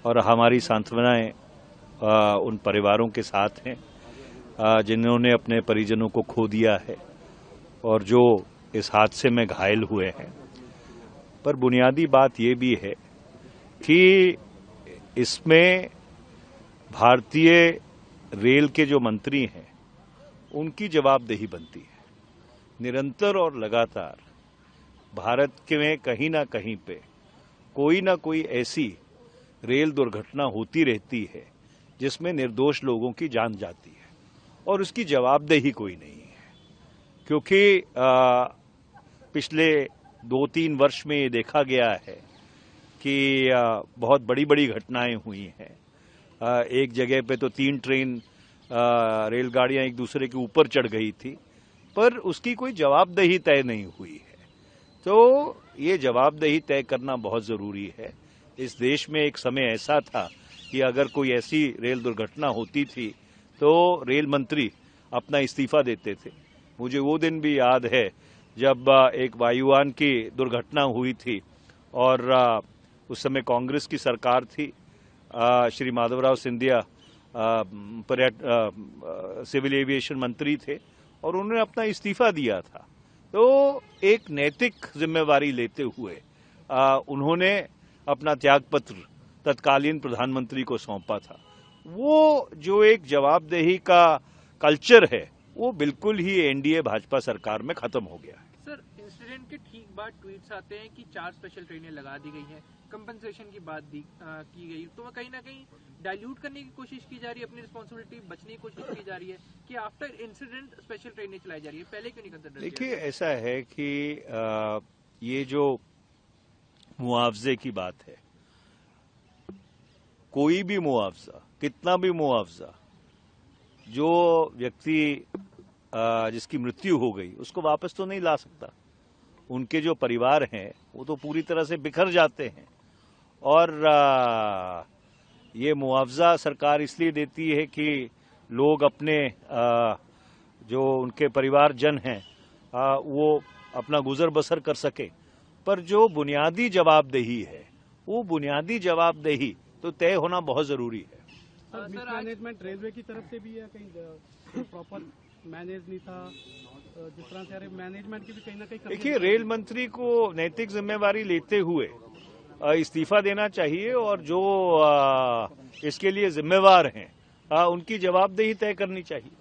और हमारी सांत्वनाएं उन परिवारों के साथ हैं जिन्होंने अपने परिजनों को खो दिया है और जो इस हादसे में घायल हुए हैं। पर बुनियादी बात ये भी है कि इसमें भारतीय रेल के जो मंत्री हैं उनकी जवाबदेही बनती है। निरंतर और लगातार भारत के में कहीं ना कहीं पे कोई ना कोई ऐसी रेल दुर्घटना होती रहती है जिसमें निर्दोष लोगों की जान जाती है और उसकी जवाबदेही कोई नहीं है, क्योंकि पिछले 2-3 वर्ष में ये देखा गया है कि बहुत बड़ी बड़ी घटनाएं हुई हैं। एक जगह पे तो 3 ट्रेन रेलगाड़ियां एक दूसरे के ऊपर चढ़ गई थी, पर उसकी कोई जवाबदेही तय नहीं हुई है। तो ये जवाबदेही तय करना बहुत ज़रूरी है। इस देश में एक समय ऐसा था कि अगर कोई ऐसी रेल दुर्घटना होती थी तो रेल मंत्री अपना इस्तीफा देते थे। मुझे वो दिन भी याद है जब एक वायुयान की दुर्घटना हुई थी और उस समय कांग्रेस की सरकार थी। श्री माधवराव सिंधिया सिविल एविएशन मंत्री थे और उन्होंने अपना इस्तीफा दिया था। तो एक नैतिक जिम्मेवारी लेते हुए उन्होंने अपना त्यागपत्र तत्कालीन प्रधानमंत्री को सौंपा था। वो जो एक जवाबदेही का कल्चर है वो बिल्कुल ही एनडीए भाजपा सरकार में खत्म हो गया है। सर, इंसिडेंट के ठीक बाद ट्वीट्स आते हैं कि 4 स्पेशल ट्रेनें लगा दी गई हैं, कंपनसेशन की बात की गई, तो कहीं ना कहीं डाइल्यूट करने की कोशिश की जा रही है, अपनी रिस्पांसिबिलिटी बचने की कोशिश की जा रही है कि आफ्टर इंसिडेंट स्पेशल ट्रेनें चलाई जा रही है, पहले क्यों नहीं कंसिडर? देखिए, ऐसा है कि ये जो मुआवजे की बात है, कोई भी मुआवजा, कितना भी मुआवजा, जो व्यक्ति जिसकी मृत्यु हो गई उसको वापस तो नहीं ला सकता। उनके जो परिवार हैं वो तो पूरी तरह से बिखर जाते हैं और ये मुआवजा सरकार इसलिए देती है कि लोग अपने जो उनके परिवारजन हैं वो अपना गुजर बसर कर सके। पर जो बुनियादी जवाबदेही है वो बुनियादी जवाबदेही तो तय होना बहुत जरूरी है। मैनेजमेंट रेलवे की तरफ से भी है, कहीं प्रॉपर मैनेज नहीं था, जिस तरह से मैनेजमेंट की भी कहीं ना कहीं। देखिए, रेल मंत्री को नैतिक जिम्मेवारी लेते हुए इस्तीफा देना चाहिए और जो इसके लिए जिम्मेवार हैं उनकी जवाबदेही तय करनी चाहिए।